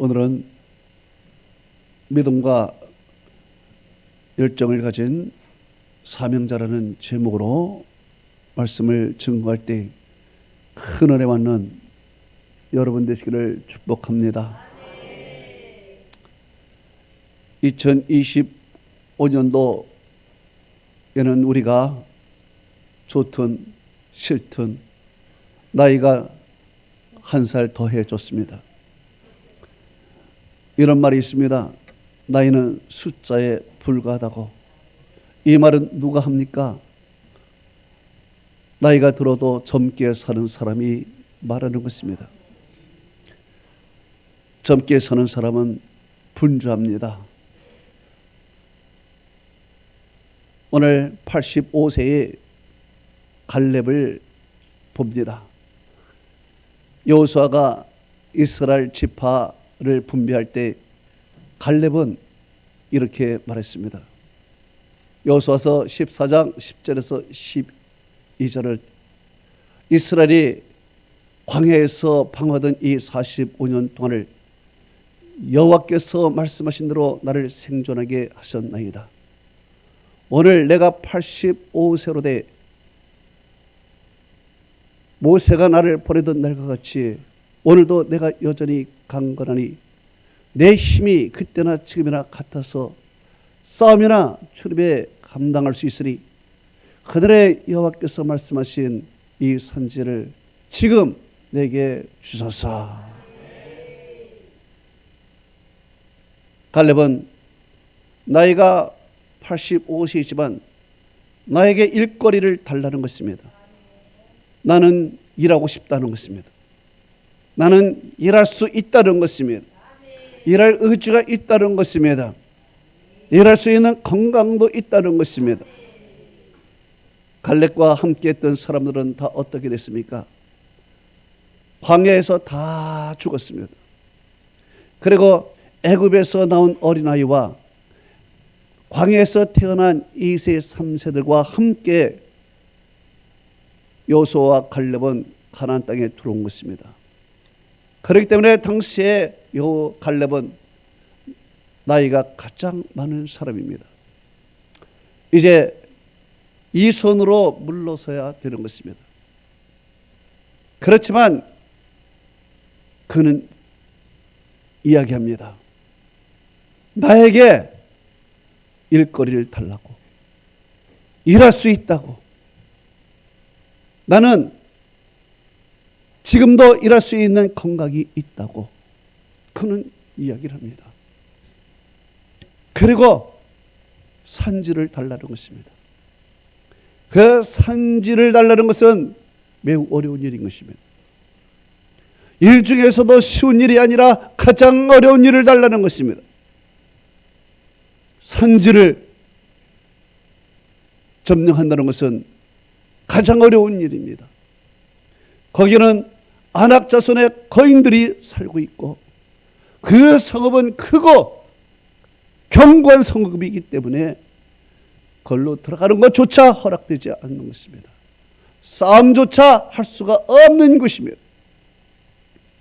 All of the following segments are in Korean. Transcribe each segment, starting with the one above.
오늘은 믿음과 열정을 가진 사명자라는 제목으로 말씀을 증거할 때 큰 은혜 받는 여러분 되시기를 축복합니다. 2025년도에는 우리가 좋든 싫든 나이가 한 살 더해 줬습니다. 이런 말이 있습니다. 나이는 숫자에 불과하다고. 이 말은 누가 합니까? 나이가 들어도 젊게 사는 사람이 말하는 것입니다. 젊게 사는 사람은 분주합니다. 오늘 85세의 갈렙을 봅니다. 여호수아가 이스라엘 지파를 분배할 때 갈렙은 이렇게 말했습니다. 여호수아서 14장 10절에서 12절을 이스라엘이 광야에서 방황하던 이 45년 동안을 여호와께서 말씀하신 대로 나를 생존하게 하셨나이다. 오늘 내가 85세로 돼 모세가 나를 보내던 날과 같이 오늘도 내가 여전히 강건하니 내 힘이 그때나 지금이나 같아서 싸움이나 출입에 감당할 수 있으니 그들의 여호와께서 말씀하신 이 선지를 지금 내게 주소서. 갈렙은 나이가 85세이지만 나에게 일거리를 달라는 것입니다. 나는 일하고 싶다는 것입니다. 나는 일할 수 있다는 것입니다. 일할 의지가 있다는 것입니다. 일할 수 있는 건강도 있다는 것입니다. 갈렙과 함께 했던 사람들은 다 어떻게 됐습니까? 광야에서 다 죽었습니다. 그리고 애굽에서 나온 어린아이와 광야에서 태어난 2세, 3세들과 함께 여호수아와 갈렙은 가나안 땅에 들어온 것입니다. 그렇기 때문에 당시에 갈렙은 나이가 가장 많은 사람입니다. 이제 이 손으로 물러서야 되는 것입니다. 그렇지만 그는 이야기합니다. 나에게 일거리를 달라고. 일할 수 있다고. 나는 지금도 일할 수 있는 건강이 있다고 그는 이야기를 합니다. 그리고 산지를 달라는 것입니다. 그 산지를 달라는 것은 매우 어려운 일인 것입니다. 일 중에서도 쉬운 일이 아니라 가장 어려운 일을 달라는 것입니다. 산지를 점령한다는 것은 가장 어려운 일입니다. 거기는 아낙 자손의 거인들이 살고 있고 그 성읍은 크고 견고한 성읍이기 때문에 걸로 들어가는 것조차 허락되지 않는 것입니다. 싸움조차 할 수가 없는 곳입니다.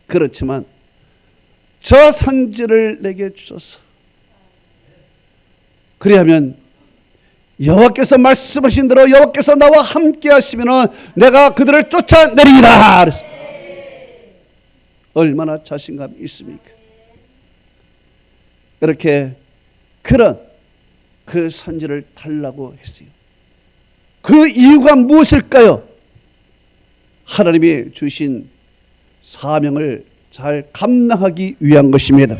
그렇지만 저 산지를 내게 주소서. 그리하면 여호와께서 말씀하신 대로 여호와께서 나와 함께 하시면 내가 그들을 쫓아내리리라. 얼마나 자신감이 있습니까? 이렇게 그 산지를 달라고 했어요. 그 이유가 무엇일까요? 하나님이 주신 사명을 잘 감당하기 위한 것입니다.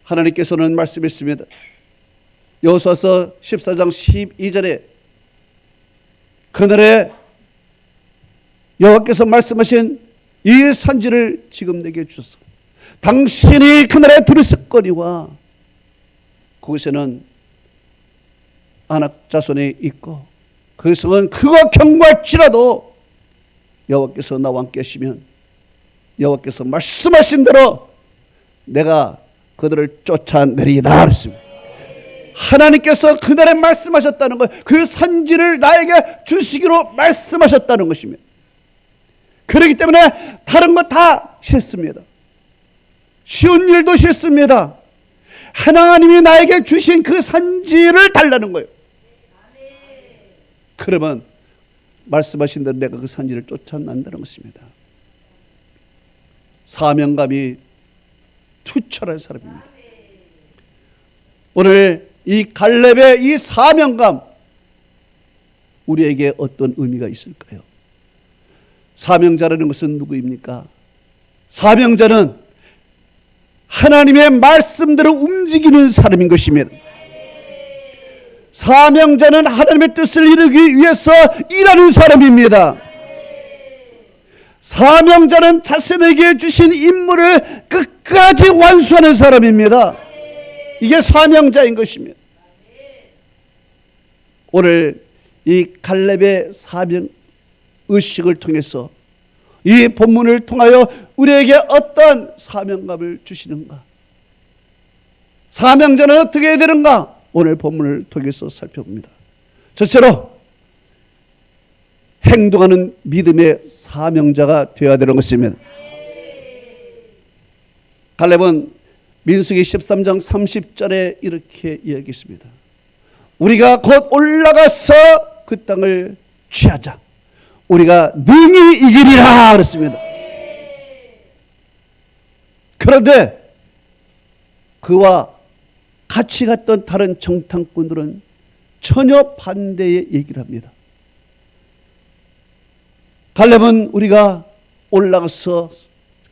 하나님께서는 말씀했습니다. 여호수아서 14장 12절에 그날에 여호와께서 말씀하신 이 산지를 지금 내게 주소서. 당신이 그날에 들으셨거니와 그곳에는 아낙 자손이 있고 그 성은 크고 견고할지라도 여호와께서 나와 함께 하시면 여호와께서 말씀하신 대로 내가 그들을 쫓아내리다 그랬습니다. 하나님께서 그날에 말씀하셨다는 것, 그 산지를 나에게 주시기로 말씀하셨다는 것입니다. 그렇기 때문에 다른 거 다 싫습니다. 쉬운 일도 싫습니다. 하나님이 나에게 주신 그 산지를 달라는 거예요. 그러면 말씀하신 대로 내가 그 산지를 쫓아난다는 것입니다. 사명감이 투철한 사람입니다. 오늘 이 갈렙의 이 사명감, 우리에게 어떤 의미가 있을까요? 사명자라는 것은 누구입니까? 사명자는 하나님의 말씀대로 움직이는 사람인 것입니다. 사명자는 하나님의 뜻을 이루기 위해서 일하는 사람입니다. 사명자는 자신에게 주신 임무를 끝까지 완수하는 사람입니다. 이게 사명자인 것입니다. 오늘 이 갈렙의 사명 의식을 통해서, 이 본문을 통하여 우리에게 어떤 사명감을 주시는가, 사명자는 어떻게 해야 되는가, 오늘 본문을 통해서 살펴봅니다. 첫째로 행동하는 믿음의 사명자가 되어야 되는 것입니다. 갈렙은 민수기 13장 30절에 이렇게 이야기했습니다. 우리가 곧 올라가서 그 땅을 취하자. 우리가 능히 이기리라 그랬습니다. 그런데 그와 같이 갔던 다른 정탐꾼들은 전혀 반대의 얘기를 합니다. 갈렙은 우리가 올라가서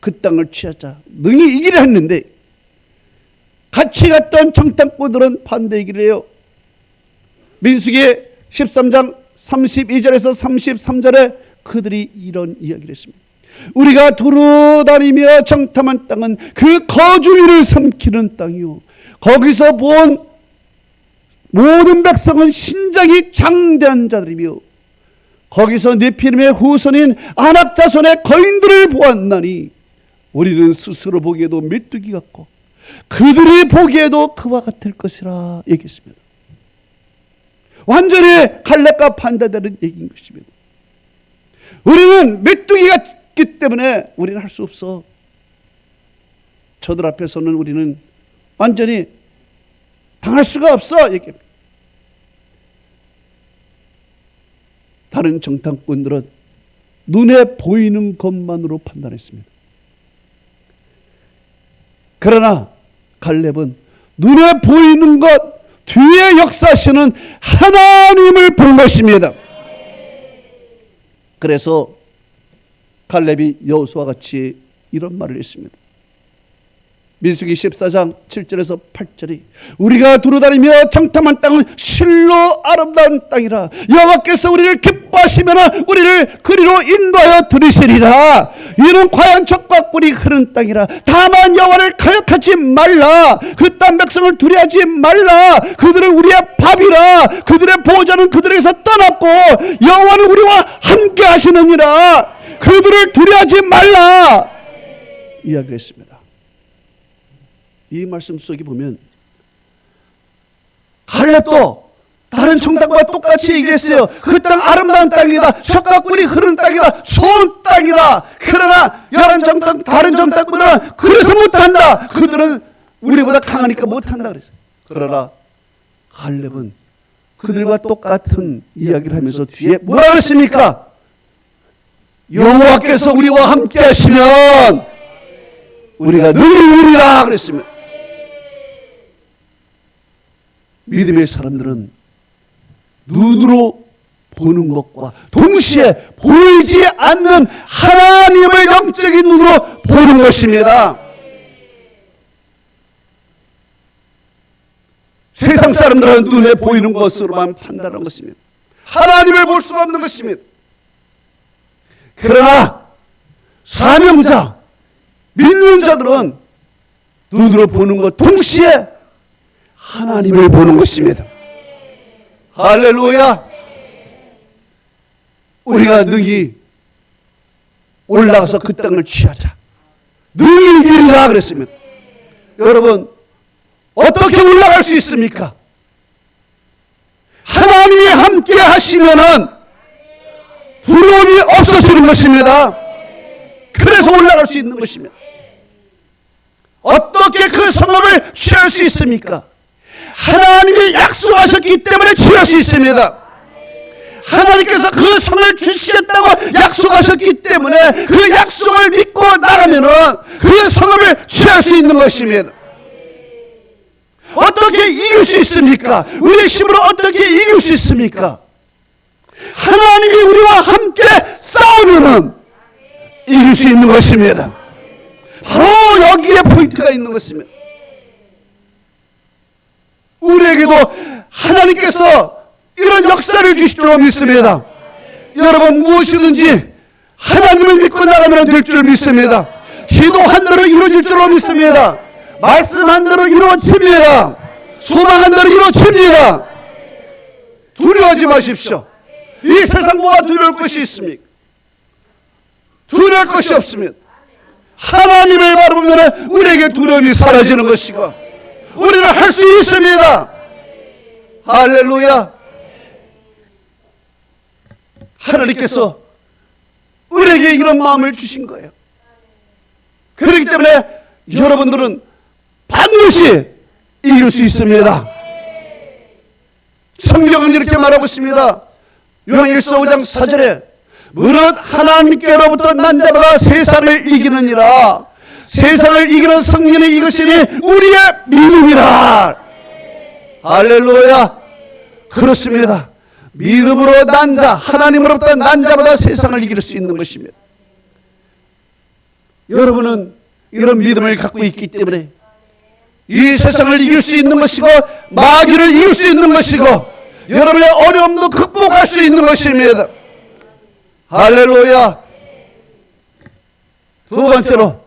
그 땅을 취하자, 능히 이기려 했는데 같이 갔던 정탐꾼들은 반대 얘기를 해요. 민수기 13장 32절에서 33절에 그들이 이런 이야기를 했습니다. 우리가 두루 다니며 정탐한 땅은 그 거주민을 삼키는 땅이요, 거기서 본 모든 백성은 신장이 장대한 자들이며 거기서 네피림의 후손인 아낙 자손의 거인들을 보았나니 우리는 스스로 보기에도 메뚜기 같고 그들이 보기에도 그와 같을 것이라 얘기했습니다. 완전히 갈렙과 반대되는 얘기인 것입니다. 우리는 메뚜기 같기 때문에 우리는 할 수 없어. 저들 앞에서는 우리는 완전히 당할 수가 없어 얘기합니다. 다른 정탐꾼들은 눈에 보이는 것만으로 판단했습니다. 그러나 갈렙은 눈에 보이는 것 뒤에 역사하시는 하나님을 본 것입니다. 그래서 갈렙이 여호수아와 같이 이런 말을 했습니다. 민수기 14장 7절에서 8절이 우리가 두루다니며 정탐한 땅은 실로 아름다운 땅이라 여호와께서 우리를 기뻐하시면 우리를 그리로 인도하여 들으시리라. 이는 과연 젖과 꿀이 흐르는 땅이라. 다만 여호와를 거역하지 말라. 그 땅 백성을 두려워하지 말라. 그들은 우리의 밥이라. 그들의 보호자는 그들에게서 떠났고 여호와는 우리와 함께 하시느니라. 그들을 두려워하지 말라 이야기를 했습니다. 이 말씀 속에 보면 갈렙도 다른 정탐과 똑같이 얘기했어요. 그 땅 아름다운 땅이다. 젖과 꿀이 흐르는 땅이다. 좋은 땅이다. 그러나 다른 정탐꾼들은 그래서 못한다. 그들은 우리보다 강하니까 못한다 그랬어요. 그러나 갈렙은 그들과 똑같은 이야기를 하면서 뒤에 뭐라 그랬습니까? 여호와께서 우리와 함께 하시면 우리가 능히 이기리라 그랬습니다. 믿음의 사람들은 눈으로 보는 것과 동시에 보이지 않는 하나님의 영적인 눈으로 보는 것입니다. 세상 사람들은 눈에 보이는 것으로만 판단하는 것입니다. 하나님을 볼 수가 없는 것입니다. 그러나 사명자, 믿는 자들은 눈으로 보는 것 동시에 하나님을 보는 것입니다. 할렐루야. 우리가 능히 올라가서 그 땅을 취하자. 능히 이기리라 그랬습니다. 여러분, 어떻게 올라갈 수 있습니까? 하나님이 함께 하시면은 두려움이 없어지는 것입니다. 하늘에서 올라갈 수 있는 것이며, 어떻게 그 성읍을 취할 수 있습니까? 하나님이 약속하셨기 때문에 취할 수 있습니다. 하나님께서 그 성을 주시겠다고 약속하셨기 때문에 그 약속을 믿고 나가면은 그 성읍을 취할 수 있는 것입니다. 어떻게 이길 수 있습니까? 우리의 힘으로 어떻게 이길 수 있습니까? 하나님이 우리와 함께 싸우면은 이길 수 있는 것입니다. 바로 여기에 포인트가 있는 것입니다. 우리에게도 하나님께서 이런 역사를 주실 줄 믿습니다. 여러분, 무엇이든지 하나님을 믿고 나가면 될 줄 믿습니다. 기도한 대로 이루어질 줄 믿습니다. 말씀한 대로 이루어집니다. 소망한 대로 이루어집니다. 두려워하지 마십시오. 이 세상 뭐가 두려울 것이 있습니까? 두려울 것이 없습니다. 하나님을 바라보면 우리에게 두려움이 사라지는 것이고 우리는 할 수 있습니다. 할렐루야. 하나님께서 우리에게 이런 마음을 주신 거예요. 그렇기 때문에 여러분들은 반드시 이길 수 있습니다. 성경은 이렇게 말하고 있습니다. 요한일서 5장 4절에 무릇 하나님께로부터 난 자마다 세상을 이기느니라. 세상을 이기는 승리는 이것이니 우리의 믿음이라. 할렐루야. 그렇습니다. 믿음으로 난 자, 하나님으로부터 난 자마다 세상을 이길 수 있는 것입니다. 여러분은 이런 믿음을 갖고 있기 때문에 이 세상을 이길 수 있는 것이고 마귀를 이길 수 있는 것이고 여러분의 어려움도 극복할 수 있는 것입니다. 할렐루야. 두 번째로,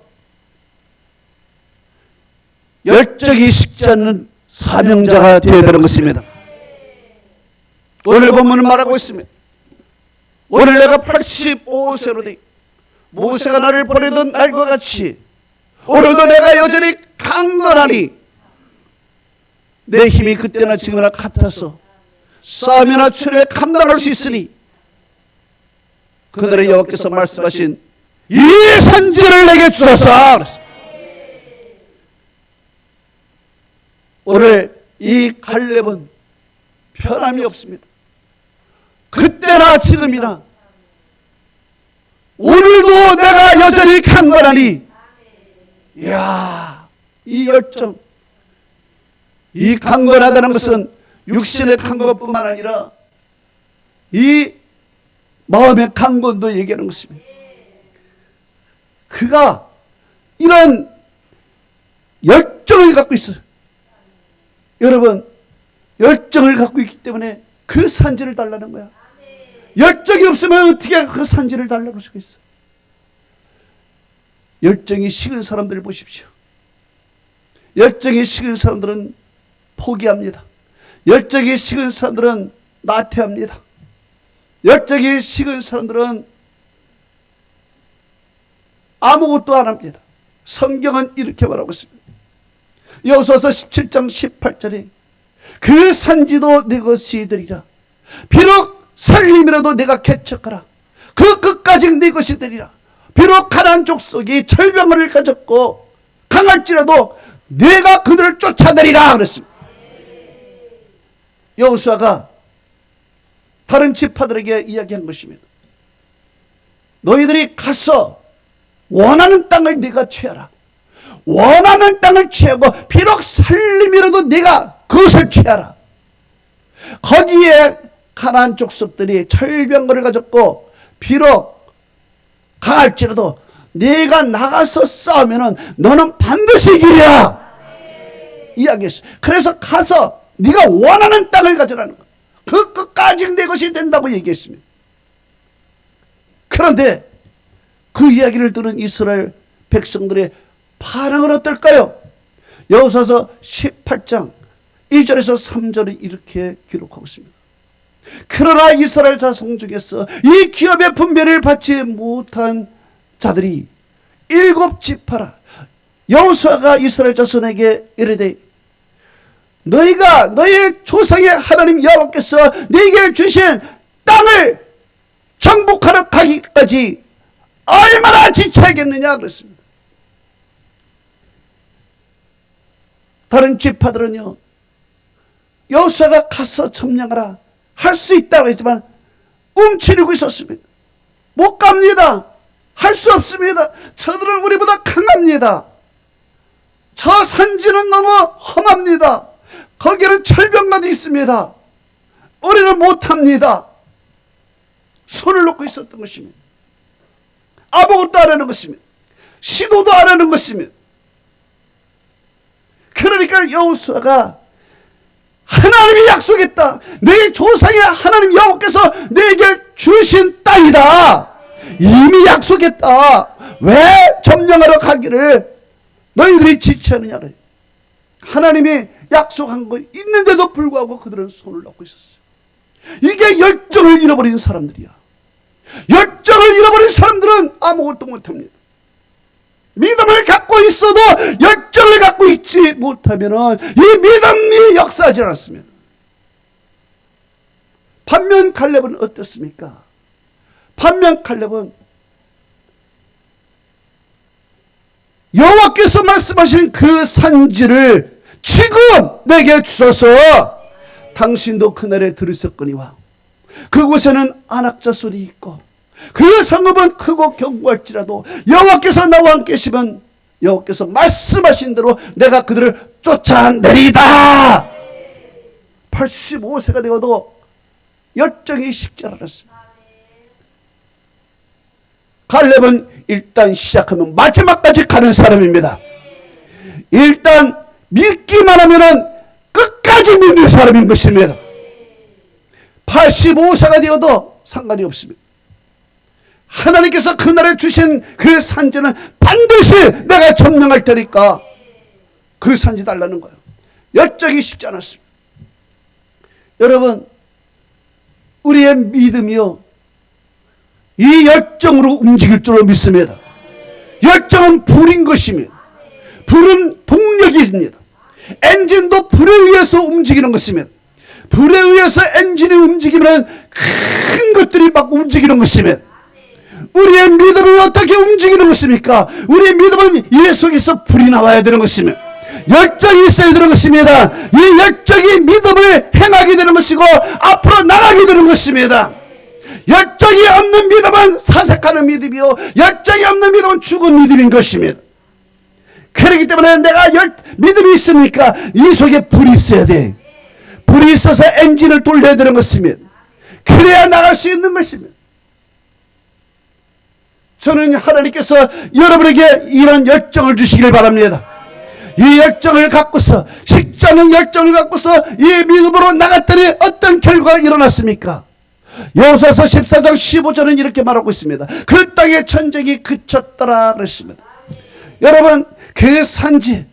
열정이 식지 않는 사명자가 되어야 되는 것입니다. 오늘 본문은 말하고 있습니다. 오늘 내가 85세로 돼 모세가 나를 보내던 날과 같이 오늘도 내가 여전히 강건하니 내 힘이 그때나 지금이나 같아서 싸움이나 출애를 감당할 수 있으니 그날의 여호와께서 말씀하신 이 산지를 내게 주소서. 오늘 이 갈렙은 변함이 없습니다. 그때나 지금이나 오늘도 내가 여전히 강건하니, 이야, 이 열정, 이 강건하다는 것은 육신의 강건뿐만 아니라 이 마음의 강건도 얘기하는 것입니다. 그가 이런 열정을 갖고 있어요. 여러분, 열정을 갖고 있기 때문에 그 산지를 달라는 거야. 열정이 없으면 어떻게 그 산지를 달라고 수가 있어? 열정이 식은 사람들을 보십시오. 열정이 식은 사람들은 포기합니다. 열정이 식은 사람들은 나태합니다. 열정이 식은 사람들은 아무것도 안 합니다. 성경은 이렇게 말하고 있습니다. 여호수아서 17장 18절에 그 산지도 내 것이 되리라. 비록 살림이라도 내가 개척하라. 그 끝까지 내 것이 되리라. 비록 가나안 족속이 철병을 가졌고 강할지라도 내가 그들을 쫓아내리라 그랬습니다. 여호수아가 다른 지파들에게 이야기한 것입니다. 너희들이 가서 원하는 땅을 네가 취하라. 원하는 땅을 취하고 비록 살림이라도 네가 그것을 취하라. 거기에 가나안 족속들이 철병거를 가졌고 비록 강할지라도 네가 나가서 싸우면은 너는 반드시 이기리라 이야기했어요. 그래서 가서 네가 원하는 땅을 가져라는 거야. 그 끝까지 내 것이 된다고 얘기했습니다. 그런데 그 이야기를 들은 이스라엘 백성들의 반응은 어떨까요? 여호수아서 18장 1절에서 3절을 이렇게 기록하고 있습니다. 그러나 이스라엘 자손 중에서 이 기업의 분배를 받지 못한 자들이 7지파라. 여호수아가 이스라엘 자손에게 이르되 너희가 너희 조상의 하나님 여호와께서 너희에게 주신 땅을 정복하러 가기까지 얼마나 지쳐야겠느냐 그랬습니다. 다른 지파들은요, 여호수아가 가서 점령하라 할 수 있다고 했지만 움츠리고 있었습니다. 못 갑니다. 할 수 없습니다. 저들은 우리보다 강합니다. 저 산지는 너무 험합니다. 거기는 철병가도 있습니다. 우리는 못합니다. 손을 놓고 있었던 것입니다. 아무것도 안 하는 것입니다. 시도도 안 하는 것입니다. 그러니까 여호수아가 하나님이 약속했다. 내 조상의 하나님 여호와께서 내게 주신 땅이다. 이미 약속했다. 왜 점령하러 가기를 너희들이 지체하느냐. 하나님이 약속한 거 있는데도 불구하고 그들은 손을 놓고 있었어요. 이게 열정을 잃어버린 사람들이야. 열정을 잃어버린 사람들은 아무것도 못합니다. 믿음을 갖고 있어도 열정을 갖고 있지 못하면 이 믿음이 역사하지 않았습니다. 반면 갈렙은 어떻습니까? 반면 갈렙은 여호와께서 말씀하신 그 산지를 지금 내게 주소서. 당신도 그날에 들으셨거니와 그곳에는 안악자 소리 있고 그 성읍은 크고 견고할지라도 여호와께서 나와 함께 계시면 여호와께서 말씀하신 대로 내가 그들을 쫓아내리다. 85세가 되어도 열정이 식지 않았습니다. 갈렙은 일단 시작하면 마지막까지 가는 사람입니다. 일단 믿기만 하면은 끝까지 믿는 사람인 것입니다. 85세가 되어도 상관이 없습니다. 하나님께서 그날에 주신 그 산지는 반드시 내가 점령할 테니까 그 산지 달라는 거예요. 열정이 식지 않았습니다. 여러분, 우리의 믿음이요, 이 열정으로 움직일 줄로 믿습니다. 열정은 불인 것입니다. 불은 동력입니다. 엔진도 불에 의해서 움직이는 것입니다. 불에 의해서 엔진이 움직이면 큰 것들이 막 움직이는 것입니다. 우리의 믿음은 어떻게 움직이는 것입니까? 우리의 믿음은 이 속에서 불이 나와야 되는 것입니다. 열정이 있어야 되는 것입니다. 이 열정이 믿음을 행하게 되는 것이고 앞으로 나가게 되는 것입니다. 열정이 없는 믿음은 사색하는 믿음이요, 열정이 없는 믿음은 죽은 믿음인 것입니다. 그렇기 때문에 내가 믿음이 있으니까 이 속에 불이 있어야 돼. 불이 있어서 엔진을 돌려야 되는 것입니다. 그래야 나갈 수 있는 것입니다. 저는 하나님께서 여러분에게 이런 열정을 주시길 바랍니다. 이 열정을 갖고서, 식지 않은 열정을 갖고서 이 믿음으로 나갔더니 어떤 결과가 일어났습니까? 여호수아서 14장 15절은 이렇게 말하고 있습니다. 그 땅의 전쟁이 그쳤더라 그랬습니다. 여러분, 그 산지,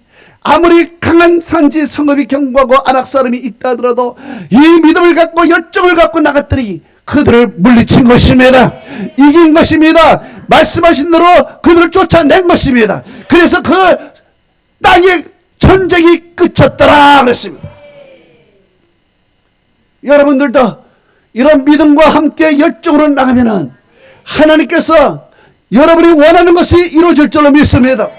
아무리 강한 산지 성읍이 견고하고 안악 사람이 있다 하더라도 이 믿음을 갖고 열정을 갖고 나갔더니 그들을 물리친 것입니다. 이긴 것입니다. 말씀하신 대로 그들을 쫓아낸 것입니다. 그래서 그 땅의 전쟁이 그쳤더라 그랬습니다. 여러분들도 이런 믿음과 함께 열정으로 나가면은 하나님께서 여러분이 원하는 것이 이루어질 줄로 믿습니다.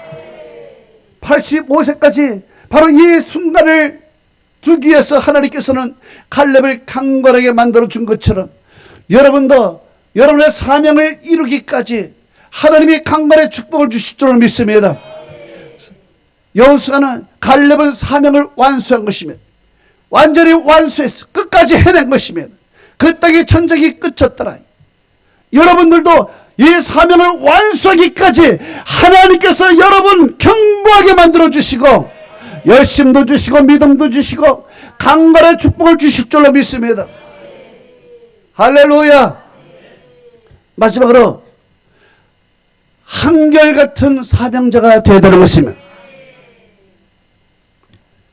85세까지 바로 이 순간을 주기 위해서 하나님께서는 갈렙을 강건하게 만들어 준 것처럼 여러분도 여러분의 사명을 이루기까지 하나님이 강건의 축복을 주실 줄로 믿습니다. 여호수아는 갈렙은 사명을 완수한 것이며 완전히 완수해서 끝까지 해낸 것이며 그 땅의 전쟁이 끝쳤더라. 여러분들도 이 사명을 완수하기까지 하나님께서 여러분 견고하게 만들어 주시고 열심도 주시고 믿음도 주시고 강건의 축복을 주실 줄로 믿습니다. 할렐루야. 마지막으로 한결같은 사명자가 되어야 되는 것입니다.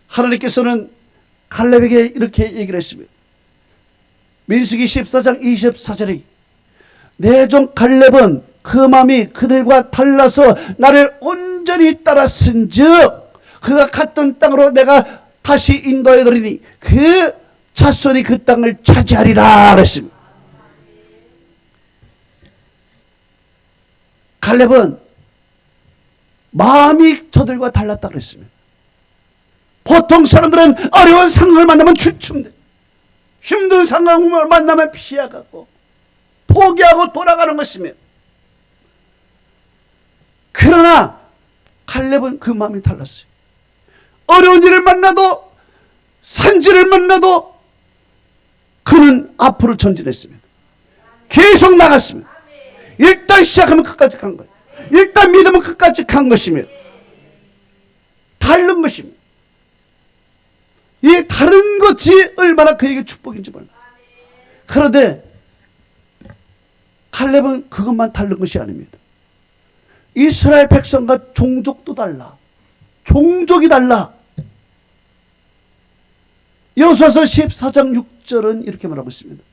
하나님께서는 갈렙에게 이렇게 얘기를 했습니다. 민수기 14장 24절에 내 종 갈렙은 그 마음이 그들과 달라서 나를 온전히 따랐은즉 그가 갔던 땅으로 내가 다시 인도해 드리니 그 자손이 그 땅을 차지하리라 그랬습니다. 갈렙은 마음이 저들과 달랐다 그랬습니다. 보통 사람들은 어려운 상황을 만나면 주춤대, 힘든 상황을 만나면 피해가고 포기하고 돌아가는 것이며, 그러나 갈렙은 그 마음이 달랐어요. 어려운 일을 만나도, 산지를 만나도 그는 앞으로 전진했습니다. 계속 나갔습니다. 일단 시작하면 끝까지 간 거예요. 일단 믿으면 끝까지 간 것이며, 다른 것입니다. 이 다른 것이 얼마나 그에게 축복인지 몰라. 그런데 갈렙은 그것만 다른 것이 아닙니다. 이스라엘 백성과 종족도 달라. 종족이 달라. 여호수아서 14장 6절은 이렇게 말하고 있습니다.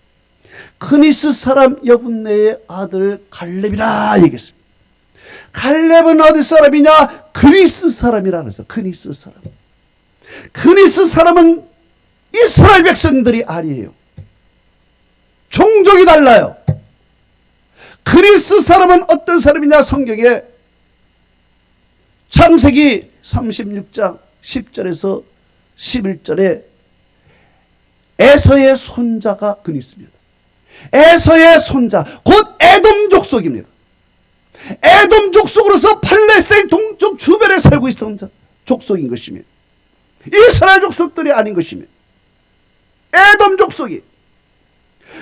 그니스 사람 여분네의 아들 갈렙이라 얘기했습니다. 갈렙은 어디 사람이냐? 그니스 사람이라 그래서 그니스 사람. 그니스 사람은 이스라엘 백성들이 아니에요. 종족이 달라요. 그니스 사람은 어떤 사람이냐? 성경에 창세기 36장 10절에서 11절에 에서의 손자가 그니스입니다. 에서의 손자, 곧 에돔 족속입니다. 에돔 족속으로서 팔레스타인 동쪽 주변에 살고 있었던 족속인 것이며, 이스라엘 족속들이 아닌 것이며, 에돔 족속이.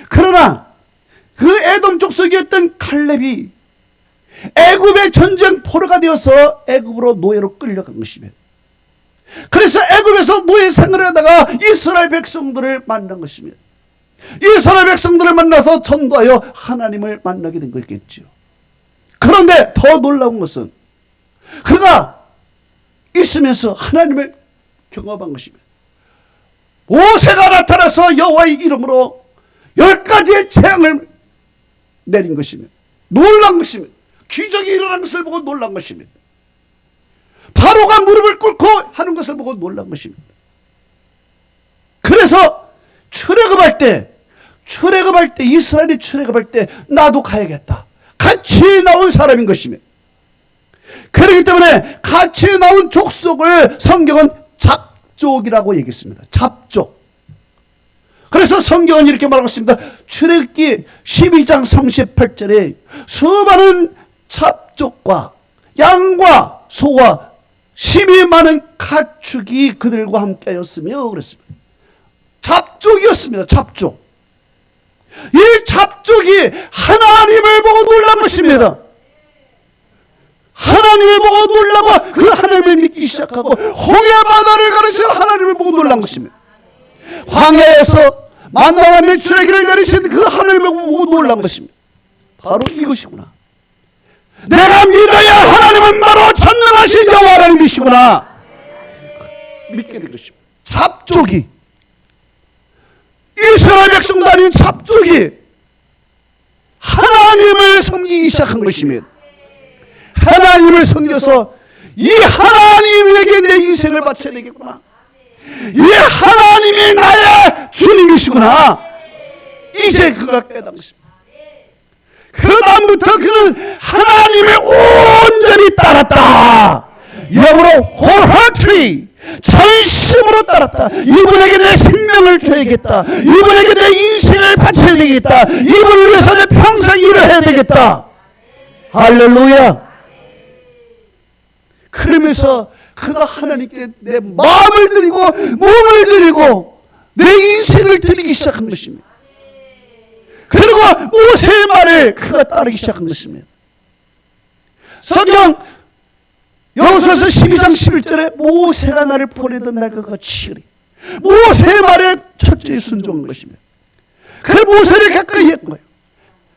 그러나 그 에돔 족속이었던 갈렙이 애굽의 전쟁 포로가 되어서 애굽으로 노예로 끌려간 것이며, 그래서 애굽에서 노예 생활을 하다가 이스라엘 백성들을 만난 것이며, 이스라엘 백성들을 만나서 전도하여 하나님을 만나게 된 거겠죠. 그런데 더 놀라운 것은 그가 있으면서 하나님을 경험한 것이며, 모세가 나타나서 여호와의 이름으로 10가지의 재앙을 내린 것이며, 놀란 것이며, 기적이 일어난 것을 보고 놀란 것이며, 바로가 무릎을 꿇고 하는 것을 보고 놀란 것입니다. 그래서 출애굽할 때 이스라엘이 출애굽할 때 나도 가야겠다, 같이 나온 사람인 것이며, 그렇기 때문에 같이 나온 족속을 성경은 잡족이라고 얘기했습니다. 잡족. 그래서 성경은 이렇게 말하고 있습니다. 출애굽기 12장 38절에 수많은 잡족과 양과 소와 심히 많은 가축이 그들과 함께하였으며 그랬습니다. 잡족이었습니다. 잡족. 이 잡족이 하나님을 보고 놀란 것입니다. 하나님을 보고 놀라고 그 하나님을 믿기 시작하고 홍해 바다를 가르치는 하나님을 보고 놀란 것입니다. 광야에서 만나와 메추라기를 내리신 그 하나님을 보고 놀란 것입니다. 바로 이것이구나. 내가 믿어야 하나님은 바로 전능하신 여호와 하나님이시구나. 믿게 된 것입니다. 잡족이, 이스라엘 백성도 아닌 잡족이 하나님을 섬기기 시작한 것입니다. 하나님을 섬겨서 이 하나님에게 내 인생을 바쳐야 되겠구나, 이 하나님이 나의 주님이시구나, 이제 그가 깨닫는 것입니다. 그 다음부터 그는 하나님을 온전히 따랐다. 영어로 wholeheartedly, 전심으로 따랐다. 이분에게 내 생명을 줘야겠다, 이분에게 내 인생을 바쳐야 되겠다, 이분을 위해서 내 평생 일을 해야 되겠다. 할렐루야. 그러면서 그가 하나님께 내 마음을 드리고 몸을 드리고 내 인생을 드리기 시작한 것입니다. 그리고 모세의 말을 그가 따르기 시작한 것입니다. 성경 여호수아서 12장 11절에 모세가 나를 보내던 날 그가 치으리. 모세의 말에 철저히 순종한 것입니다. 그 모세를 가까이 한 거예요.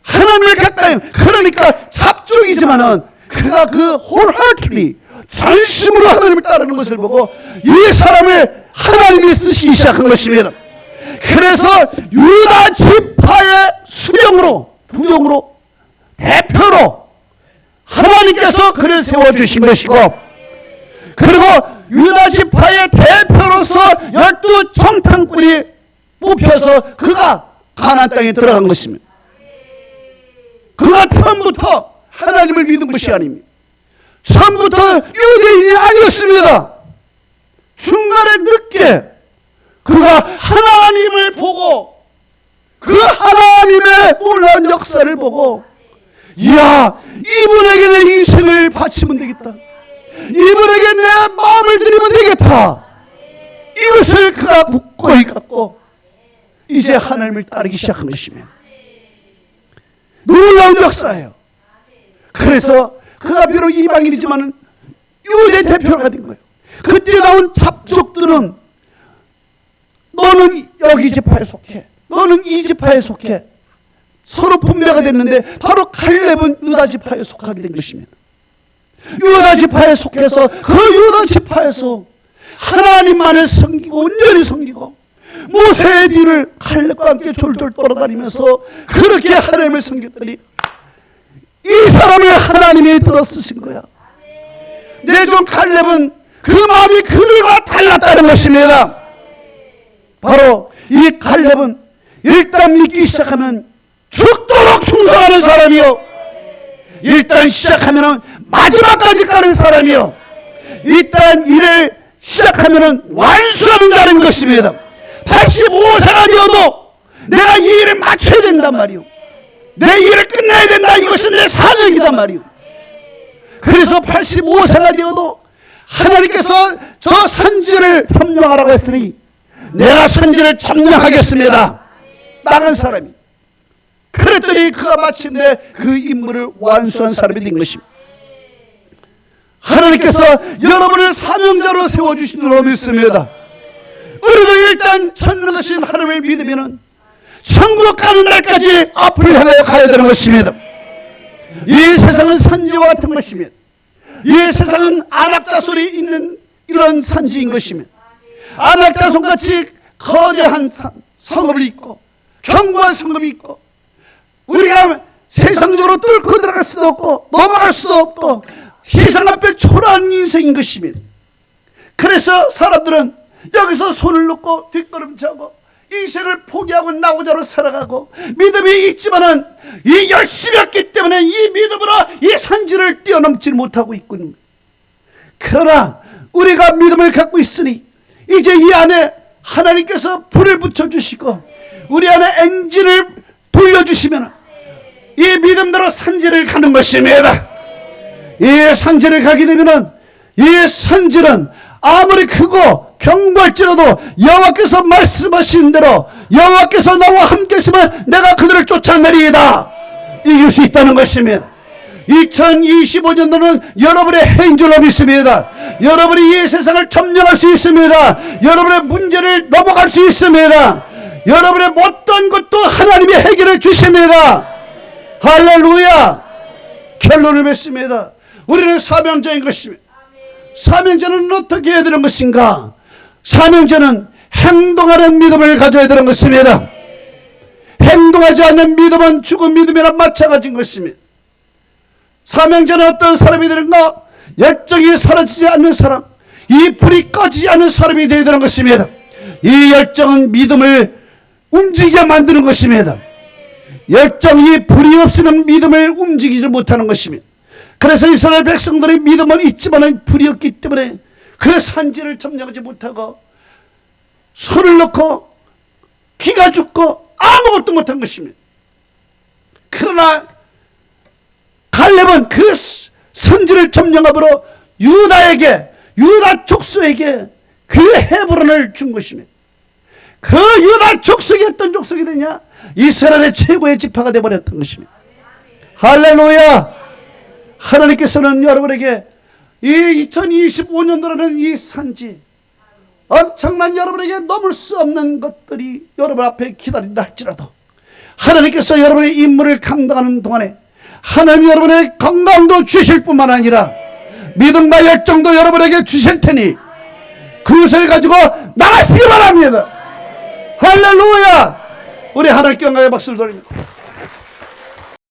하나님을 가까이. 그러니까 잡족이지만은 그가 그 wholeheartedly, 전심으로 하나님을 따르는 것을 보고 이 사람을 하나님이 쓰시기 시작한 것입니다. 그래서 유다 지파의 수령으로, 두령으로, 대표로 하나님께서 그를 세워주신 것이고, 그리고 유다 지파의 대표로서 12 정탐꾼이 뽑혀서 그가 가나안 땅에 들어간 것입니다. 그가 처음부터 하나님을 믿은 것이 아닙니다. 처음부터 유대인이 아니었습니다. 중간에 늦게 그가 하나님을 보고 그 하나님의 놀라운 역사를 보고, 이야, 이분에게 내 인생을 바치면 되겠다, 이분에게 내 마음을 드리면 되겠다, 이것을 그가 굳건히 갖고 이제 하나님을 따르기 시작한 것이며, 놀라운 역사예요. 그래서 그가 비록 이방인이지만 유대 대표가 된 거예요. 그때 나온 잡족들은 너는 여기 지파에 속해, 너는 이 지파에 속해, 서로 분배가 됐는데 바로 갈렙은 유다 지파에 속하게 된 것입니다. 유다 지파에 속해서 그 유다 지파에서 하나님만을 섬기고 온전히 섬기고 모세의 뒤를 갈렙과 함께 졸졸 돌아다니면서 그렇게 하나님을 섬겼더니 이 사람을 하나님이 들어 쓰신 거야. 내 종 갈렙은 그 마음이 그들과 달랐다는 것입니다. 바로 이 갈렙은 일단 믿기 시작하면 죽도록 충성하는 사람이요, 일단 시작하면 마지막까지 가는 사람이요, 일단 일을 시작하면 완수하는 자라는 것입니다. 85세가 되어도 내가 이 일을 마쳐야 된단 말이요, 내 일을 끝내야 된다, 이것이 내 사명이단 말이요. 그래서 85세가 되어도 하나님께서 저 선지를 점령하라고 했으니 내가 선지를 점령하겠습니다, 나간 사람이. 그랬더니 그가 마침내 그 임무를 완수한 사람이 된 것입니다. 하나님께서 여러분을 사명자로 세워주신 줄로 믿습니다. 우리도 일단 전능하신 하나님을 믿으면 천국 가는 날까지 앞을 향하여 가야 되는 것입니다. 이 세상은 산지와 같은 것입니다. 이 세상은 안악자손이 있는 이런 산지인 것입니다. 안악자손같이 거대한 성읍이 있고 견고한 성읍이 있고 우리가 세상적으로 뚫고 들어갈 수도 없고 넘어갈 수도 없고 희생 앞에 초라한 인생인 것입니다. 그래서 사람들은 여기서 손을 놓고 뒷걸음차고 인생을 포기하고 나고자로 살아가고 믿음이 있지만은 이 열심히 했기 때문에 이 믿음으로 이 산지를 뛰어넘지 못하고 있군요. 그러나 우리가 믿음을 갖고 있으니 이제 이 안에 하나님께서 불을 붙여주시고 우리 안에 엔진을 돌려주시면 이 믿음대로 산지를 가는 것입니다. 이 산지를 가게 되면은 이 산지는 아무리 크고 견고할지라도 여호와께서 말씀하신 대로 여호와께서 나와 함께 있으면 내가 그들을 쫓아내리이다, 이길 수 있다는 것입니다. 2025년도는 여러분의 해인 줄로 믿습니다. 여러분이 이 세상을 점령할 수 있습니다. 여러분의 문제를 넘어갈 수 있습니다. 여러분의 못된 것도 하나님이 해결해 주십니다. 할렐루야. 결론을 맺습니다. 우리는 사명자인 것입니다. 사명자는 어떻게 해야 되는 것인가? 사명자는 행동하는 믿음을 가져야 되는 것입니다. 행동하지 않는 믿음은 죽은 믿음이나 마찬가지인 것입니다. 사명자는 어떤 사람이 되는가? 열정이 사라지지 않는 사람, 이 불이 꺼지지 않는 사람이 되어야 되는 것입니다. 이 열정은 믿음을 움직이게 만드는 것입니다. 열정이 불이 없으면 믿음을 움직이지 못하는 것입니다. 그래서 이스라엘 백성들의 믿음은 있지만 불이 없기 때문에 그 산지를 점령하지 못하고 손을 놓고 기가 죽고 아무것도 못한 것입니다. 그러나 갈렙은 그 선지를 점령함으로 유다에게, 유다 족속에게 그 헤브론을 준 것입니다. 그 유다 족속이 어떤 족속이 되냐? 이스라엘의 최고의 지파가 되어버렸던 것입니다. 할렐루야. 하나님께서는 여러분에게 이 2025년도라는 이 산지, 엄청난 여러분에게 넘을 수 없는 것들이 여러분 앞에 기다린다 할지라도 하나님께서 여러분의 임무를 감당하는 동안에 하나님 여러분의 건강도 주실 뿐만 아니라 믿음과 열정도 여러분에게 주실 테니 그것을 가지고 나가시기 바랍니다. 할렐루야. 우리 하나님께 영광의 박수를 돌립니다.